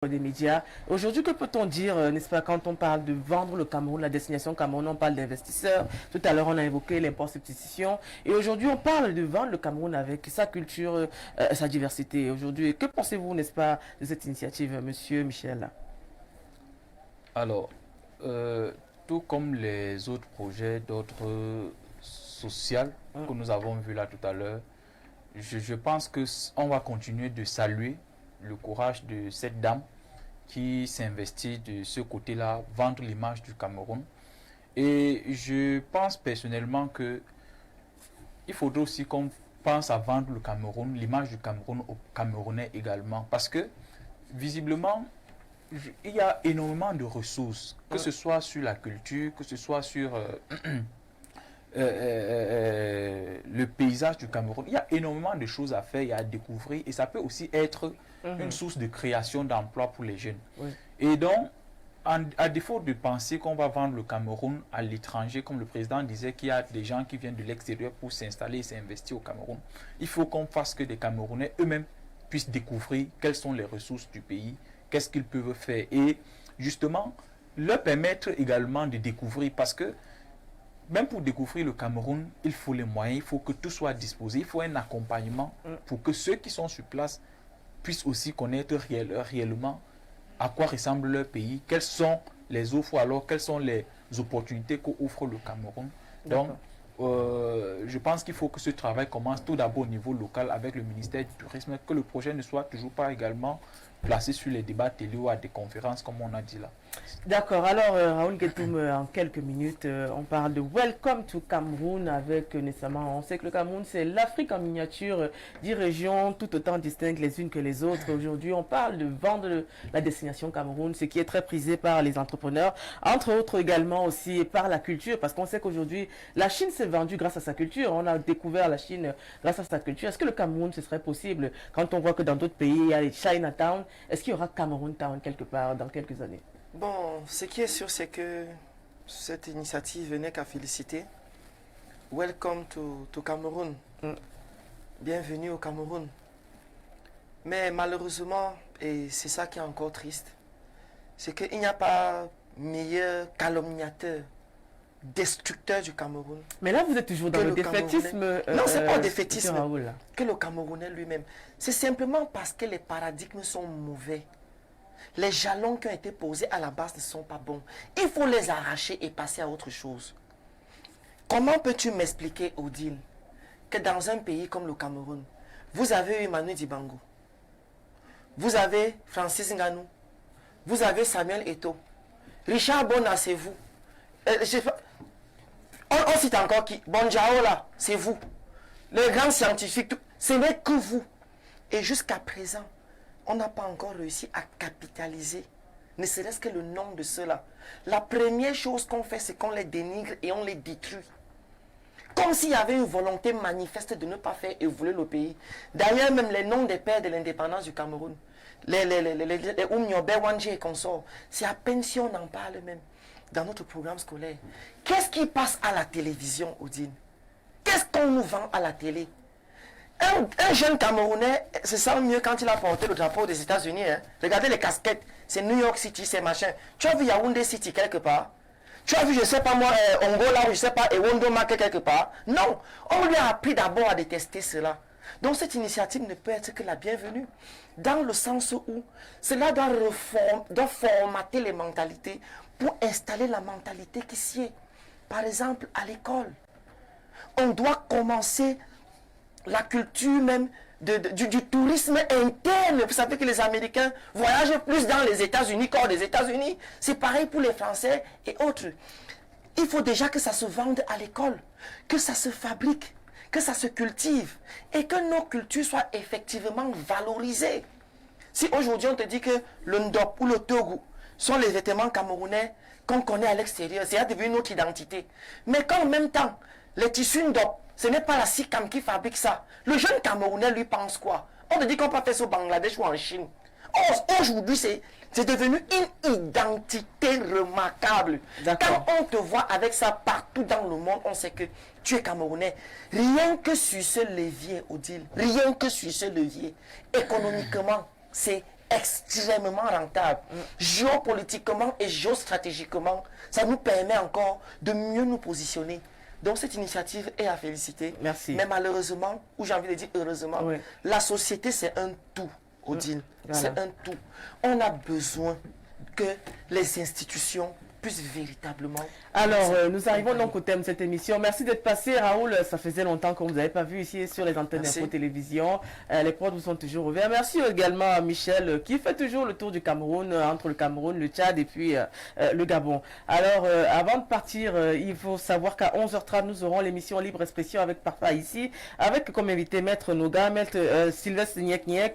des médias. Aujourd'hui, que peut-on dire, n'est-ce pas, quand on parle de vendre le Cameroun, la destination Cameroun, on parle d'investisseurs. Tout à l'heure, on a évoqué l'import substitution. Et aujourd'hui, on parle de vendre le Cameroun avec sa culture, sa diversité. Aujourd'hui, que pensez-vous, n'est-ce pas, de cette initiative, monsieur Michel? Alors, tout comme les autres projets d'ordre social que nous avons vus là tout à l'heure, je pense qu'on va continuer de saluer le courage de cette dame qui s'investit de ce côté-là, vendre l'image du Cameroun. Et je pense personnellement que il faudrait aussi qu'on pense à vendre le Cameroun, l'image du Cameroun aux Camerounais également. Parce que, visiblement, il y a énormément de ressources, que ce soit sur la culture, que ce soit sur le paysage du Cameroun. Il y a énormément de choses à faire et à découvrir, et ça peut aussi être une source de création d'emplois pour les jeunes. Et donc, à défaut de penser qu'on va vendre le Cameroun à l'étranger, comme le président disait qu'il y a des gens qui viennent de l'extérieur pour s'installer et s'investir au Cameroun, il faut qu'on fasse que des Camerounais eux-mêmes puissent découvrir quelles sont les ressources du pays, qu'est-ce qu'ils peuvent faire, et justement leur permettre également de découvrir, parce que même pour découvrir le Cameroun, il faut les moyens, il faut que tout soit disposé, il faut un accompagnement pour que ceux qui sont sur place puissent aussi connaître réellement à quoi ressemble leur pays, quelles sont les offres, alors quelles sont les opportunités qu'offre le Cameroun. Donc, je pense qu'il faut que ce travail commence tout d'abord au niveau local avec le ministère du Tourisme, que le projet ne soit toujours pas également placé sur les débats télé ou à des conférences comme on a dit là. D'accord, alors Raoul Guetoum, en quelques minutes, on parle de Welcome to Cameroun avec nécessairement, on sait que le Cameroun c'est l'Afrique en miniature, 10 régions tout autant distinctes les unes que les autres. Aujourd'hui, on parle de vendre la destination Cameroun, ce qui est très prisé par les entrepreneurs, entre autres également aussi par la culture, parce qu'on sait qu'aujourd'hui, la Chine s'est vendue grâce à sa culture, on a découvert la Chine grâce à sa culture. Est-ce que le Cameroun, ce serait possible, quand on voit que dans d'autres pays, il y a les Chinatown, est-ce qu'il y aura Cameroun Town quelque part dans quelques années? Bon, ce qui est sûr, c'est que cette initiative n'est qu'à féliciter. Welcome to Cameroun. Bienvenue au Cameroun. Mais malheureusement, et c'est ça qui est encore triste, c'est qu'il n'y a pas meilleur calomniateur, destructeur du Cameroun. Mais là, vous êtes toujours dans le défaitisme. Non, c'est pas le défaitisme que le Camerounais lui-même. C'est simplement parce que les paradigmes sont mauvais. Les jalons qui ont été posés à la base ne sont pas bons. Il faut les arracher et passer à autre chose. Comment peux-tu m'expliquer, Odile, que dans un pays comme le Cameroun, vous avez eu Manu Dibango, vous avez Francis Ngannou, vous avez Samuel Eto'o, Richard Bona, c'est vous. On cite encore qui? Bonjao là, c'est vous. Les grands scientifiques, ce n'est que vous. Et jusqu'à présent, on n'a pas encore réussi à capitaliser, ne serait-ce que le nom de ceux-là. La première chose qu'on fait, c'est qu'on les dénigre et on les détruit. Comme s'il y avait une volonté manifeste de ne pas faire évoluer le pays. D'ailleurs, même les noms des pères de l'indépendance du Cameroun, les Oumniobe, Wandji et consorts, c'est à peine si on en parle même dans notre programme scolaire. Qu'est-ce qui passe à la télévision, Odine? Qu'est-ce qu'on nous vend à la télé? Un jeune Camerounais se sent mieux quand il a porté le drapeau des États-Unis. Hein. Regardez les casquettes. C'est New York City, c'est machin. Tu as vu Yaoundé City quelque part? Tu as vu, je sais pas moi, Ongola ou je sais pas, Ewondo Market quelque part? Non. On lui a appris d'abord à détester cela. Donc cette initiative ne peut être que la bienvenue. Dans le sens où cela doit formater les mentalités pour installer la mentalité qui sied. Par exemple, à l'école. On doit commencer la culture même du tourisme interne. Vous savez que les Américains voyagent plus dans les États-Unis qu'hors des États-Unis. C'est pareil pour les Français et autres. Il faut déjà que ça se vende à l'école, que ça se fabrique, que ça se cultive et que nos cultures soient effectivement valorisées. Si aujourd'hui on te dit que le Ndop ou le Togo sont les vêtements camerounais qu'on connaît à l'extérieur, c'est devenu notre identité. Mais qu'en même temps, les tissus Ndop, ce n'est pas la SICAM qui fabrique ça. Le jeune Camerounais lui pense quoi? On te dit qu'on peut faire ça au Bangladesh ou en Chine. Aujourd'hui, c'est devenu une identité remarquable. Quand on te voit avec ça partout dans le monde, on sait que tu es Camerounais. Rien que sur ce levier, Odile, rien que sur ce levier, économiquement, c'est extrêmement rentable. Géopolitiquement et géostratégiquement, ça nous permet encore de mieux nous positionner. Donc cette initiative est à féliciter. Merci. Mais malheureusement, ou j'ai envie de dire heureusement, la société c'est un tout, Odile. Voilà. C'est un tout. On a besoin que les institutions puissent véritablement... Alors, nous arrivons donc au thème de cette émission. Merci d'être passé, Raoul. Ça faisait longtemps qu'on ne vous avait pas vu ici sur les antennes d'Info Télévision. Les portes vous sont toujours ouvertes. Merci également à Michel qui fait toujours le tour du Cameroun, entre le Cameroun, le Tchad et puis le Gabon. Alors, avant de partir, il faut savoir qu'à 11h30, nous aurons l'émission Libre Expression avec Parfa ici, avec comme invité Maître Noga, Maître Sylvestre Niek